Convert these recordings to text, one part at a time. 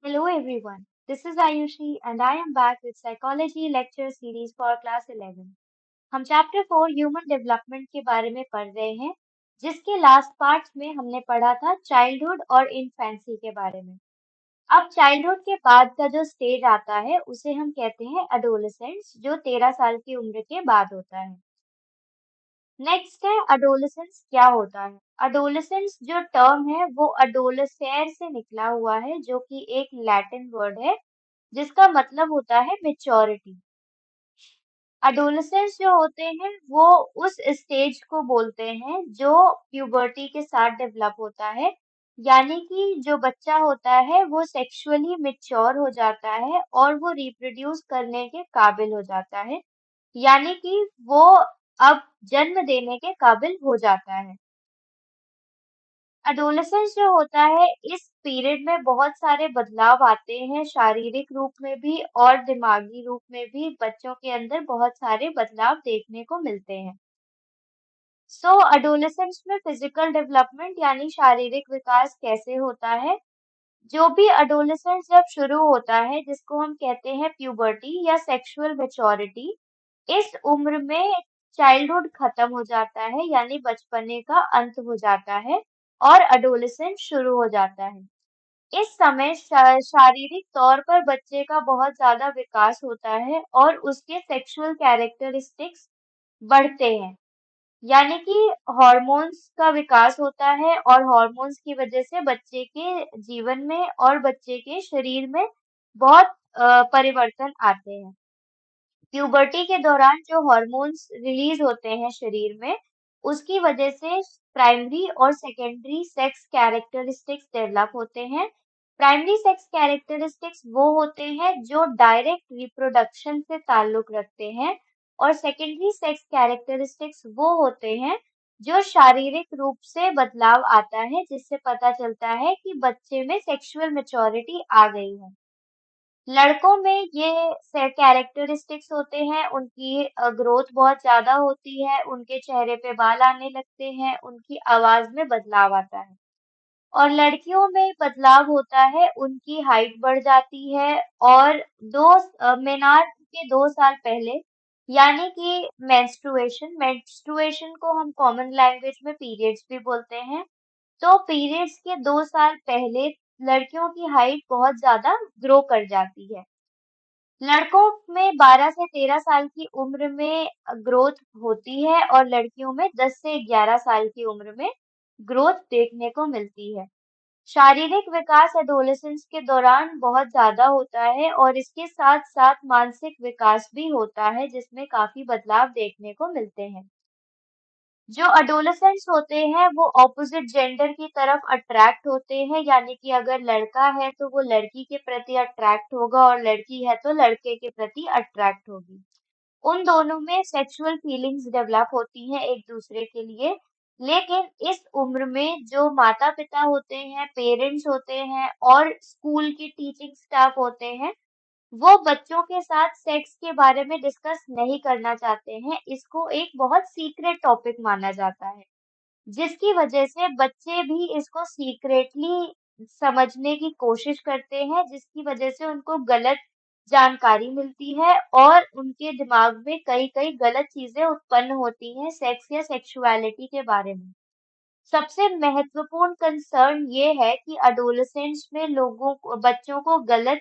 Hello everyone, this is Ayushi and I am back with Psychology Lecture Series for Class 11. हम chapter 4 human development के बारे में पढ़ रहे हैं, जिसके लास्ट पार्ट में हमने पढ़ा था चाइल्डहुड और इन्फेंसी के बारे में। अब चाइल्डहुड के बाद का जो स्टेज आता है, उसे हम कहते हैं एडोलेसेंस, जो 13 साल की उम्र के बाद होता है। नेक्स्ट है अडोलेसेंस क्या होता है। अडोलेसेंस जो टर्म है वो अडोलसेर से निकला हुआ है, जो कि एक लैटिन वर्ड है जिसका मतलब होता है मेच्योरिटी। एडोलेसेंस जो होते हैं वो उस स्टेज को बोलते हैं जो प्यूबर्टी के साथ डेवलप होता है, यानी कि जो बच्चा होता है वो सेक्सुअली मेच्योर हो जाता है और वो रिप्रोड्यूस करने के काबिल हो जाता है, यानी कि वो अब जन्म देने के काबिल हो जाता है। एडोलेसेंस जो होता है इस पीरियड में बहुत सारे बदलाव आते हैं, शारीरिक रूप में भी और दिमागी रूप में भी बच्चों के अंदर बहुत सारे बदलाव देखने को मिलते हैं। एडोलेसेंस में फिजिकल डेवलपमेंट यानी शारीरिक विकास कैसे होता है। जो भी एडोलेसेंस जब शुरू होता है, जिसको हम कहते हैं प्यूबर्टी या सेक्सुअल मैच्योरिटी, इस उम्र में चाइल्डहुड खत्म हो जाता है, यानी बचपने का अंत हो जाता है और एडोलेसेंस शुरू हो जाता है। इस समय शारीरिक तौर पर बच्चे का बहुत ज्यादा विकास होता है और उसके सेक्सुअल कैरेक्टरिस्टिक्स बढ़ते हैं, यानी कि हॉर्मोन्स का विकास होता है और हॉर्मोन्स की वजह से बच्चे के जीवन में और बच्चे के शरीर में बहुत परिवर्तन आते हैं। प्यूबर्टी के दौरान जो हॉर्मोन्स रिलीज होते हैं शरीर में, उसकी वजह से प्राइमरी और सेकेंडरी सेक्स कैरेक्टरिस्टिक्स डेवलप होते हैं। प्राइमरी सेक्स कैरेक्टरिस्टिक्स वो होते हैं जो डायरेक्ट रिप्रोडक्शन से ताल्लुक रखते हैं और सेकेंडरी सेक्स कैरेक्टरिस्टिक्स वो होते हैं जो शारीरिक रूप से बदलाव आता है, जिससे पता चलता है कि बच्चे में सेक्सुअल मैच्योरिटी आ गई है। लड़कों में ये कैरेक्टरिस्टिक्स होते हैं, उनकी ग्रोथ बहुत ज्यादा होती है, उनके चेहरे पे बाल आने लगते हैं, उनकी आवाज में बदलाव आता है। और लड़कियों में बदलाव होता है, उनकी हाइट बढ़ जाती है और मेनार्क के 2 साल पहले, यानी कि मेंस्ट्रुएशन को हम कॉमन लैंग्वेज में पीरियड्स भी बोलते हैं। तो पीरियड्स के 2 साल पहले लड़कियों की हाइट बहुत ज्यादा ग्रो कर जाती है। लड़कों में 12 से 13 साल की उम्र में ग्रोथ होती है और लड़कियों में 10 से 11 साल की उम्र में ग्रोथ देखने को मिलती है। शारीरिक विकास एडोलेसेंस के दौरान बहुत ज्यादा होता है और इसके साथ साथ मानसिक विकास भी होता है, जिसमें काफी बदलाव देखने को मिलते हैं। जो एडोलेसेंट्स होते हैं वो ऑपोजिट जेंडर की तरफ अट्रैक्ट होते हैं, यानी कि अगर लड़का है तो वो लड़की के प्रति अट्रैक्ट होगा और लड़की है तो लड़के के प्रति अट्रैक्ट होगी। उन दोनों में सेक्सुअल फीलिंग्स डेवलप होती हैं एक दूसरे के लिए। लेकिन इस उम्र में जो माता पिता होते हैं, पेरेंट्स होते हैं और स्कूल की टीचिंग स्टाफ होते हैं, वो बच्चों के साथ सेक्स के बारे में डिस्कस नहीं करना चाहते हैं। इसको एक बहुत सीक्रेट टॉपिक माना जाता है, जिसकी वजह से बच्चे भी इसको सीक्रेटली समझने की कोशिश करते हैं, जिसकी वजह से उनको गलत जानकारी मिलती है और उनके दिमाग में कई कई गलत चीजें उत्पन्न होती हैं सेक्स या सेक्सुअलिटी के बारे में। सबसे महत्वपूर्ण कंसर्न ये है कि एडोलेसेंट्स में बच्चों को गलत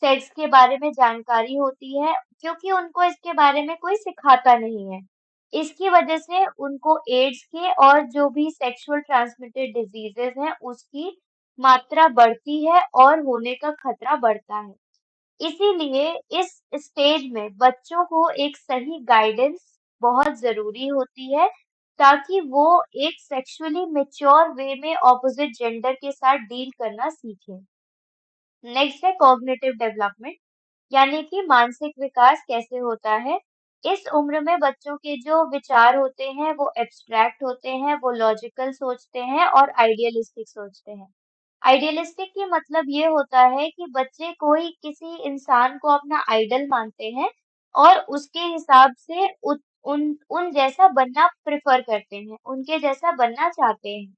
सेक्स के बारे में जानकारी होती है, क्योंकि उनको इसके बारे में कोई सिखाता नहीं है। इसकी वजह से उनको एड्स के और जो भी सेक्सुअल ट्रांसमिटेड डिजीजेस हैं उसकी मात्रा बढ़ती है और होने का खतरा बढ़ता है। इसीलिए इस स्टेज में बच्चों को एक सही गाइडेंस बहुत जरूरी होती है, ताकि वो एक सेक्सुअली मेच्योर वे में ऑपोजिट जेंडर के साथ डील करना सीखें। नेक्स्ट है कॉग्निटिव डेवलपमेंट, यानी कि मानसिक विकास कैसे होता है। इस उम्र में बच्चों के जो विचार होते हैं वो एब्स्ट्रैक्ट होते हैं, वो लॉजिकल सोचते हैं और आइडियलिस्टिक सोचते हैं। आइडियलिस्टिक की मतलब ये होता है कि बच्चे कोई किसी इंसान को अपना आइडल मानते हैं और उसके हिसाब से उन उन जैसा बनना प्रेफर करते हैं, उनके जैसा बनना चाहते हैं।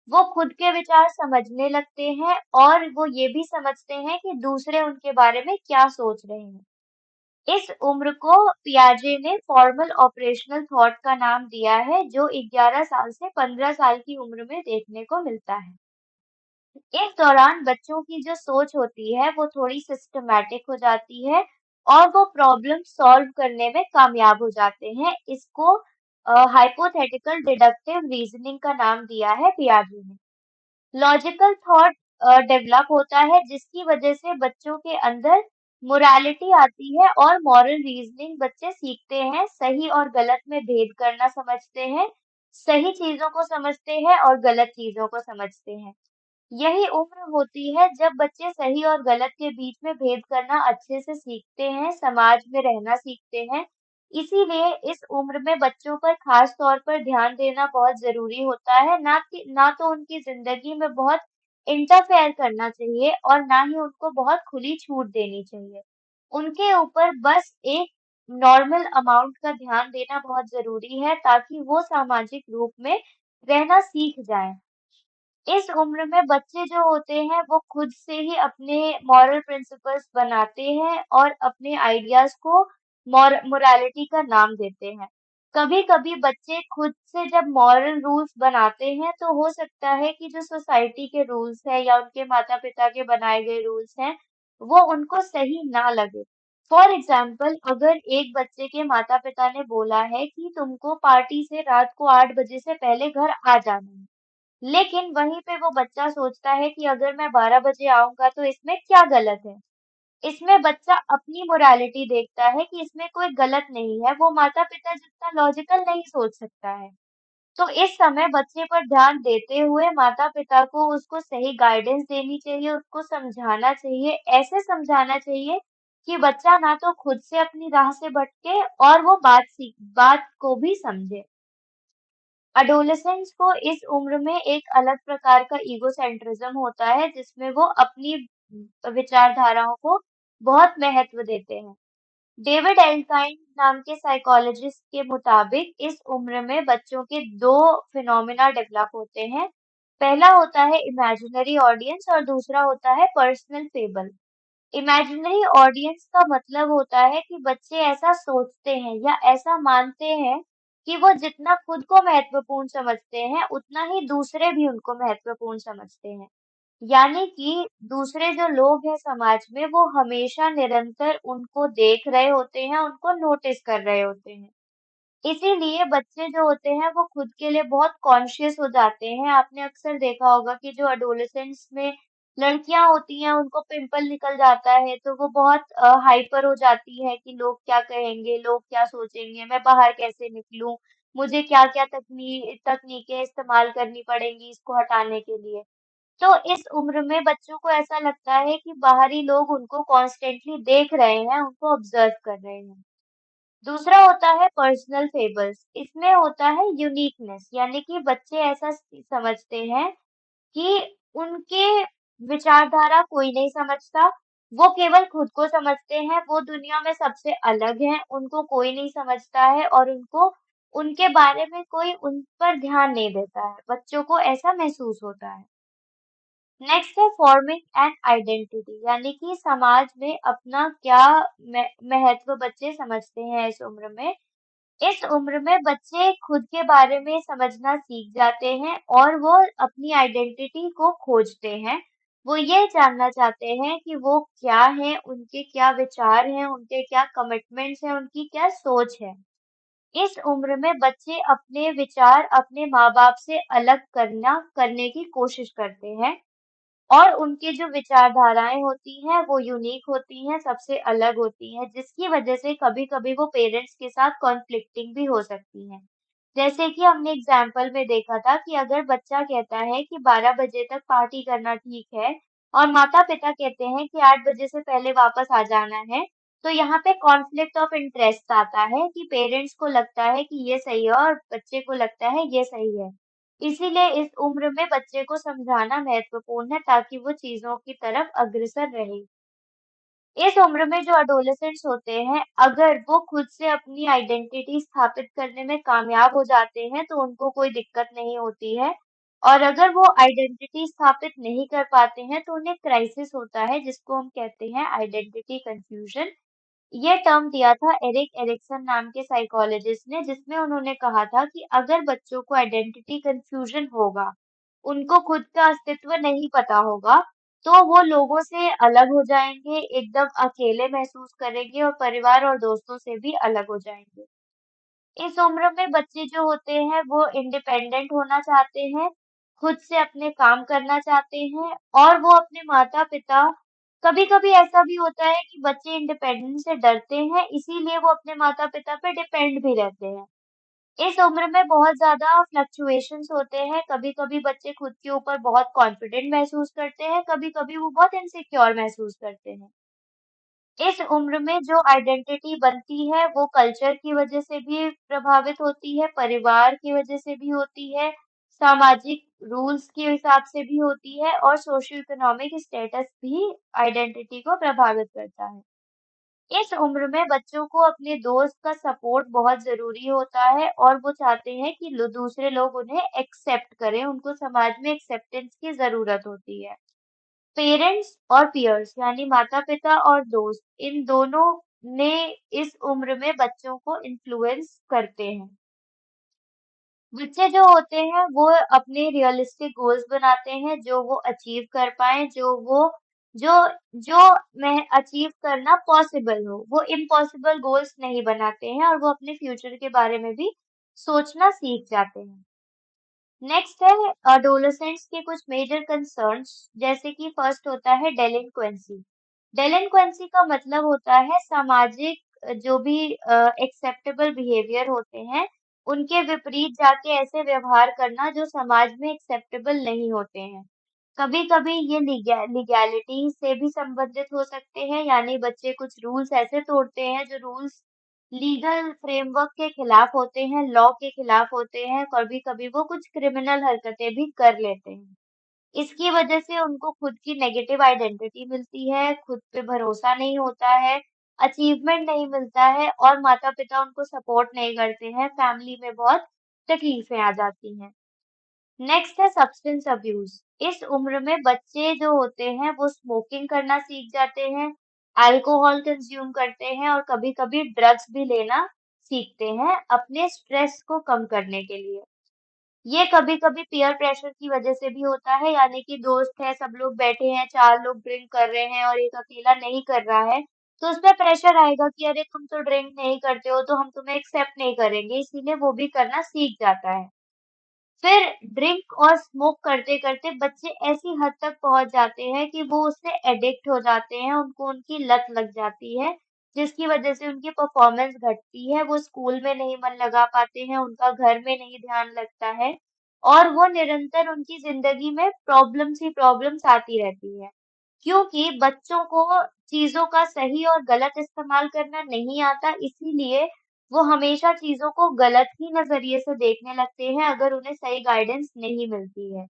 वो खुद के विचार समझने लगते हैं और वो ये भी समझते हैं कि दूसरे उनके बारे में क्या सोच रहे हैं। इस उम्र को पियाजे ने फॉर्मल ऑपरेशनल थॉट का नाम दिया है, जो 11 साल से 15 साल की उम्र में देखने को मिलता है। इस दौरान बच्चों की जो सोच होती है वो थोड़ी सिस्टमैटिक हो जाती है और वो प्रॉब्लम सॉल्व करने में कामयाब हो जाते हैं। इसको हाइपोथेटिकल डिडक्टिव रीजनिंग का नाम दिया है पियाजे ने। लॉजिकल थॉट डेवलप होता है, जिसकी वजह से बच्चों के अंदर मोरालिटी आती है और मॉरल रीजनिंग बच्चे सीखते हैं, सही और गलत में भेद करना समझते हैं, सही चीजों को समझते हैं और गलत चीजों को समझते हैं। यही उम्र होती है जब बच्चे सही और गलत के बीच में भेद करना अच्छे से सीखते हैं, समाज में रहना सीखते हैं। इसीलिए इस उम्र में बच्चों पर खास तौर पर ध्यान देना बहुत ज़रूरी होता है, ना तो उनकी ज़िंदगी में बहुत इंटरफेयर करना चाहिए और ना ही उनको बहुत खुली छूट देनी चाहिए। उनके ऊपर बस एक नॉर्मल अमाउंट का ध्यान देना बहुत ज़रूरी है, ताकि वो सामाजिक रूप में रहना सीख जाएँ। इस उम्र में बच्चे जो होते हैं वो खुद से ही अपने मॉरल प्रिंसिपल्स बनाते हैं और अपने आइडियाज को मोरालिटी का नाम देते हैं। कभी-कभी बच्चे खुद से जब मॉरल रूल्स बनाते हैं तो हो सकता है कि जो सोसाइटी के रूल्स है या उनके माता-पिता के बनाए गए रूल्स हैं, वो उनको सही ना लगे। फॉर एग्जाम्पल, अगर एक बच्चे के माता-पिता ने बोला है कि तुमको पार्टी से रात को 8 बजे से पहले घर आ जाना है, लेकिन वहीं पे वो बच्चा सोचता है कि अगर मैं 12 बजे आऊँगा तो इसमें क्या गलत है? इसमें बच्चा अपनी मोरालिटी देखता है कि इसमें कोई गलत नहीं है, वो माता-पिता जितना लॉजिकल नहीं सोच सकता है। तो इस समय बच्चे पर ध्यान देते हुए माता-पिता को उसको सही गाइडेंस देनी चाहिए, उसको समझाना चाहिए, ऐसे समझाना चाहिए कि बच्चा ना तो खुद से अपनी राह से भटके और वो बात को भी समझे। एडोलेसेंस को इस उम्र में एक अलग प्रकार का ईगोसेंट्रिज्म होता है, जिसमें वो अपनी विचारधाराओं को बहुत महत्व देते हैं। डेविड एल्काइन नाम के साइकोलॉजिस्ट के मुताबिक इस उम्र में बच्चों के दो फिनोमिना डेवलप होते हैं। पहला होता है इमेजिनरी ऑडियंस और दूसरा होता है पर्सनल फेबल। इमेजिनरी ऑडियंस का मतलब होता है कि बच्चे ऐसा सोचते हैं या ऐसा मानते हैं कि वो जितना खुद को महत्वपूर्ण समझते हैं, उतना ही दूसरे भी उनको महत्वपूर्ण समझते हैं। यानी कि दूसरे जो लोग हैं समाज में, वो हमेशा निरंतर उनको देख रहे होते हैं, उनको नोटिस कर रहे होते हैं। इसीलिए बच्चे जो होते हैं वो खुद के लिए बहुत कॉन्शियस हो जाते हैं। आपने अक्सर देखा होगा कि जो एडोलेसेंस में लड़कियां होती हैं उनको पिंपल निकल जाता है तो वो बहुत हाइपर हो जाती है कि लोग क्या कहेंगे, लोग क्या सोचेंगे, मैं बाहर कैसे निकलूं, मुझे क्या-क्या तकनीकें इस्तेमाल करनी पड़ेंगी इसको हटाने के लिए। तो इस उम्र में बच्चों को ऐसा लगता है कि बाहरी लोग उनको कॉन्स्टेंटली देख रहे हैं, उनको ऑब्जर्व कर रहे हैं। दूसरा होता है पर्सनल फेबल्स। इसमें होता है यूनिकनेस, यानी कि बच्चे ऐसा समझते हैं कि उनके विचारधारा कोई नहीं समझता, वो केवल खुद को समझते हैं, वो दुनिया में सबसे अलग हैं, उनको कोई नहीं समझता है और उनको उनके बारे में कोई उन पर ध्यान नहीं देता है। बच्चों को ऐसा महसूस होता है। नेक्स्ट है फॉर्मिंग एन आइडेंटिटी, यानी कि समाज में अपना क्या महत्व बच्चे समझते हैं इस उम्र में। इस उम्र में बच्चे खुद के बारे में समझना सीख जाते हैं और वो अपनी आइडेंटिटी को खोजते हैं। वो ये जानना चाहते हैं कि वो क्या हैं, उनके क्या विचार हैं, उनके क्या कमिटमेंट्स हैं, उनकी क्या सोच है। इस उम्र में बच्चे अपने विचार अपने माँ-बाप से अलग करने की कोशिश करते हैं और उनकी जो विचारधाराएँ होती हैं, वो यूनिक होती हैं, सबसे अलग होती हैं, जिसकी वजह से कभी-कभी वो पेरेंट्स के साथ कॉन्फ्लिक्टिंग भी हो सकती हैं। जैसे कि हमने एग्ज़ाम्पल में देखा था कि अगर बच्चा कहता है कि 12 बजे तक पार्टी करना ठीक है और माता-पिता कहते हैं कि 8 बजे से पहले वापस आ जाना है, तो यहाँ पे कॉन्फ्लिक्ट ऑफ इंटरेस्ट आता है कि पेरेंट्स को लगता है कि ये सही है और बच्चे को लगता है ये सही है। इसीलिए इस उम्र में बच्चे को समझाना महत्वपूर्ण है ताकि वो चीज़ों की तरफ अग्रसर रहे। इस उम्र में जो एडोलेसेंट्स होते हैं, अगर वो खुद से अपनी आइडेंटिटी स्थापित करने में कामयाब हो जाते हैं, तो उनको कोई दिक्कत नहीं होती है और अगर वो आइडेंटिटी स्थापित नहीं कर पाते हैं तो उन्हें क्राइसिस होता है, जिसको हम कहते हैं आइडेंटिटी कंफ्यूजन। ये टर्म दिया था एरिक एरिक्सन नाम के साइकोलॉजिस्ट ने, जिसमें उन्होंने कहा था कि अगर बच्चों को आइडेंटिटी कंफ्यूजन होगा, उनको खुद का अस्तित्व नहीं पता होगा, तो वो लोगों से अलग हो जाएंगे, एकदम अकेले महसूस करेंगे और परिवार और दोस्तों से भी अलग हो जाएंगे। इस उम्र में बच्चे जो होते हैं वो इंडिपेंडेंट होना चाहते हैं, खुद से अपने काम करना चाहते हैं और वो अपने माता-पिता, कभी-कभी ऐसा भी होता है कि बच्चे इंडिपेंडेंस से डरते हैं, इसीलिए वो अपने माता-पिता पे डिपेंड भी रहते हैं। इस उम्र में बहुत ज़्यादा फ्लक्चुएशंस होते हैं, कभी-कभी बच्चे खुद के ऊपर बहुत कॉन्फिडेंट महसूस करते हैं, कभी-कभी वो बहुत इनसिक्योर महसूस करते हैं। इस उम्र में जो आइडेंटिटी बनती है वो कल्चर की वजह से भी प्रभावित होती है, परिवार की वजह से भी होती है, सामाजिक रूल्स के हिसाब से भी होती है और सोशल इकोनॉमिक स्टेटस भी आइडेंटिटी को प्रभावित करता है। इस उम्र में बच्चों को अपने दोस्त का सपोर्ट बहुत ज़रूरी होता है और वो चाहते हैं कि दूसरे लोग उन्हें एक्सेप्ट करें, उनको समाज में एक्सेप्टेंस की ज़रूरत होती है। पेरेंट्स और पीयर्स यानी माता-पिता और दोस्त, इन दोनों ने इस उम्र में बच्चों को इन्फ्लुएंस करते हैं। बच्चे जो होते हैं वो अपने रियलिस्टिक गोल्स बनाते हैं जो वो अचीव कर पाएँ, जो जो मैं अचीव करना पॉसिबल हो। वो इम्पॉसिबल गोल्स नहीं बनाते हैं और वो अपने फ्यूचर के बारे में भी सोचना सीख जाते हैं। नेक्स्ट है एडोलेसेंट्स के कुछ मेजर कंसर्न्स, जैसे कि फर्स्ट होता है डेलिंक्वेंसी। डेलिंक्वेंसी का मतलब होता है सामाजिक जो भी एक्सेप्टेबल बिहेवियर होते हैं, उनके विपरीत जाके ऐसे व्यवहार करना जो समाज में एक्सेप्टेबल नहीं होते हैं। कभी-कभी ये लीगैलिटी से भी संबंधित हो सकते हैं, यानी बच्चे कुछ रूल्स ऐसे तोड़ते हैं जो रूल्स लीगल फ्रेमवर्क के खिलाफ होते हैं, लॉ के खिलाफ होते हैं, कभी-कभी वो कुछ क्रिमिनल हरकतें भी कर लेते हैं। इसकी वजह से उनको खुद की नेगेटिव आइडेंटिटी मिलती है, खुद पे भरोसा नहीं होता है, अचीवमेंट नहीं मिलता है और माता-पिता उनको सपोर्ट नहीं करते हैं, फैमिली में बहुत तकलीफें आ जाती हैं। नेक्स्ट है सब्सटेंस अब्यूज। इस उम्र में बच्चे जो होते हैं वो स्मोकिंग करना सीख जाते हैं, अल्कोहल कंज्यूम करते हैं और कभी-कभी ड्रग्स भी लेना सीखते हैं अपने स्ट्रेस को कम करने के लिए। ये कभी-कभी पीयर प्रेशर की वजह से भी होता है, यानी कि दोस्त है, सब लोग बैठे हैं, 4 लोग ड्रिंक कर रहे हैं और एक अकेला नहीं कर रहा है, तो उसपे प्रेशर आएगा कि अरे तुम तो ड्रिंक नहीं करते हो तो हम तुम्हें एक्सेप्ट नहीं करेंगे, इसीलिए वो भी करना सीख जाता है। फिर ड्रिंक और स्मोक करते-करते बच्चे ऐसी हद तक पहुँच जाते हैं कि वो उससे एडिक्ट हो जाते हैं, उनको उनकी लत लग जाती है, जिसकी वजह से उनकी परफॉर्मेंस घटती है, वो स्कूल में नहीं मन लगा पाते हैं, उनका घर में नहीं ध्यान लगता है और वो निरंतर उनकी ज़िंदगी में प्रॉब्लम्स ही प्रॉब्लम्स आती रहती है। क्योंकि बच्चों को चीज़ों का सही और गलत इस्तेमाल करना नहीं आता, इसीलिए वो हमेशा चीज़ों को गलत ही नज़रिए से देखने लगते हैं अगर उन्हें सही गाइडेंस नहीं मिलती है।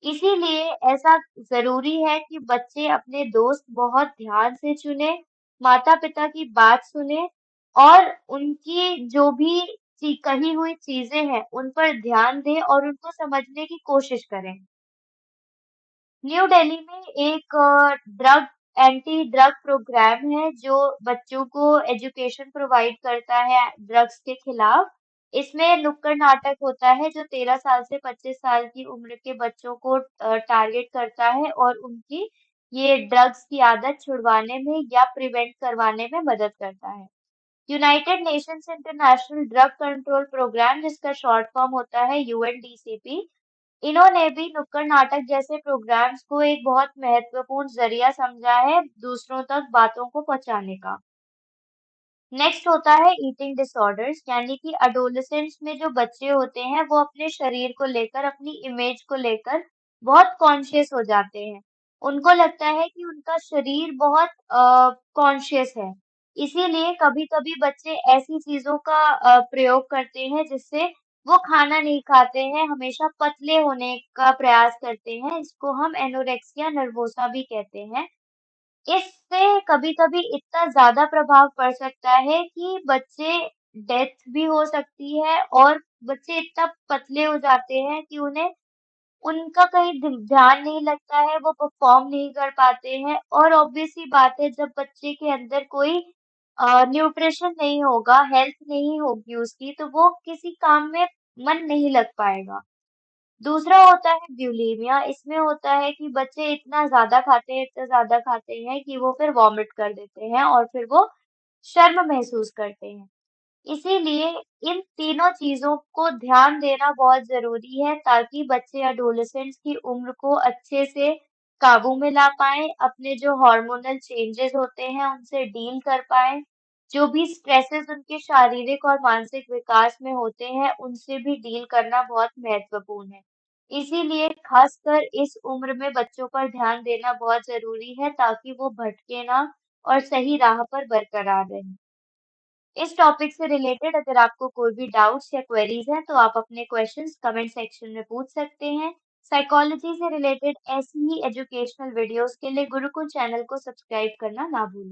इसीलिए ऐसा ज़रूरी है कि बच्चे अपने दोस्त बहुत ध्यान से चुनें, माता-पिता की बात सुनें और उनकी जो भी कही हुई चीज़ें हैं, उन पर ध्यान दें और उनको समझने की कोशिश करें। न्यू दिल्ली में एक ड्रग एंटी ड्रग प्रोग्राम है जो बच्चों को एजुकेशन प्रोवाइड करता है ड्रग्स के खिलाफ। इसमें नुक्कड़ नाटक होता है जो 13 साल से 25 साल की उम्र के बच्चों को टारगेट करता है और उनकी ये ड्रग्स की आदत छुड़वाने में या प्रिवेंट करवाने में मदद करता है। United Nations International Drug Control Programme, जिसका शॉर्ट फॉर्म होता है यूएनडीसीपी, इन्होंने भी नुक्कड़ नाटक जैसे प्रोग्राम्स को एक बहुत महत्वपूर्ण जरिया समझा है दूसरों तक बातों को पहुंचाने का। नेक्स्ट होता है ईटिंग डिसऑर्डर्स, यानी कि अडोलेसेंट्स में जो बच्चे होते हैं वो अपने शरीर को लेकर, अपनी इमेज को लेकर बहुत कॉन्शियस हो जाते हैं। उनको लगता है कि उनका शरीर बहुत कॉन्शियस है। इसीलिए कभी-कभी बच्चे ऐसी चीजों का प्रयोग करते हैं जिससे वो खाना नहीं खाते हैं, हमेशा पतले होने का प्रयास करते हैं। इसको हम एनोरेक्सिया नर्वोसा भी कहते हैं। इससे कभी-कभी इतना ज़्यादा प्रभाव पड़ सकता है कि बच्चे डेथ भी हो सकती है और बच्चे इतना पतले हो जाते हैं कि उन्हें उनका कहीं ध्यान नहीं लगता है, वो परफॉर्म नहीं कर पाते हैं और ऑब्वियस सी बात है जब बच्चे के अंदर कोई न्यूट्रिशन नहीं होगा, हेल्थ नहीं होगी उसकी, तो वो किसी काम में मन नहीं लग पाएगा। दूसरा होता है ब्यूलीमिया, इसमें होता है कि बच्चे इतना ज़्यादा खाते हैं कि वो फिर वॉमिट कर देते हैं और फिर वो शर्म महसूस करते हैं। इसीलिए इन तीनों चीज़ों को ध्यान देना बहुत ज़रूरी है ताकि बच्चे एडोलेसेंट्स की उम्र को अच्छे से काबू में ला पाएँ, अपने जो हार्मोनल चेंजेस होते हैं उनसे डील कर पाएँ, जो भी स्ट्रेसेस उनके शारीरिक और मानसिक विकास में होते हैं, उनसे भी डील करना बहुत महत्वपूर्ण है। इसीलिए खासकर इस उम्र में बच्चों पर ध्यान देना बहुत ज़रूरी है ताकि वो भटके ना और सही राह पर बरकरार रहें। इस टॉपिक से रिलेटेड अगर आपको कोई भी डाउट्स या क्वेरीज हैं तो आप अपने क्वेश्चंस कमेंट सेक्शन में पूछ सकते हैं। साइकोलॉजी से रिलेटेड ऐसी ही एजुकेशनल वीडियोस के लिए गुरुकुल चैनल को सब्सक्राइब करना ना भूलें।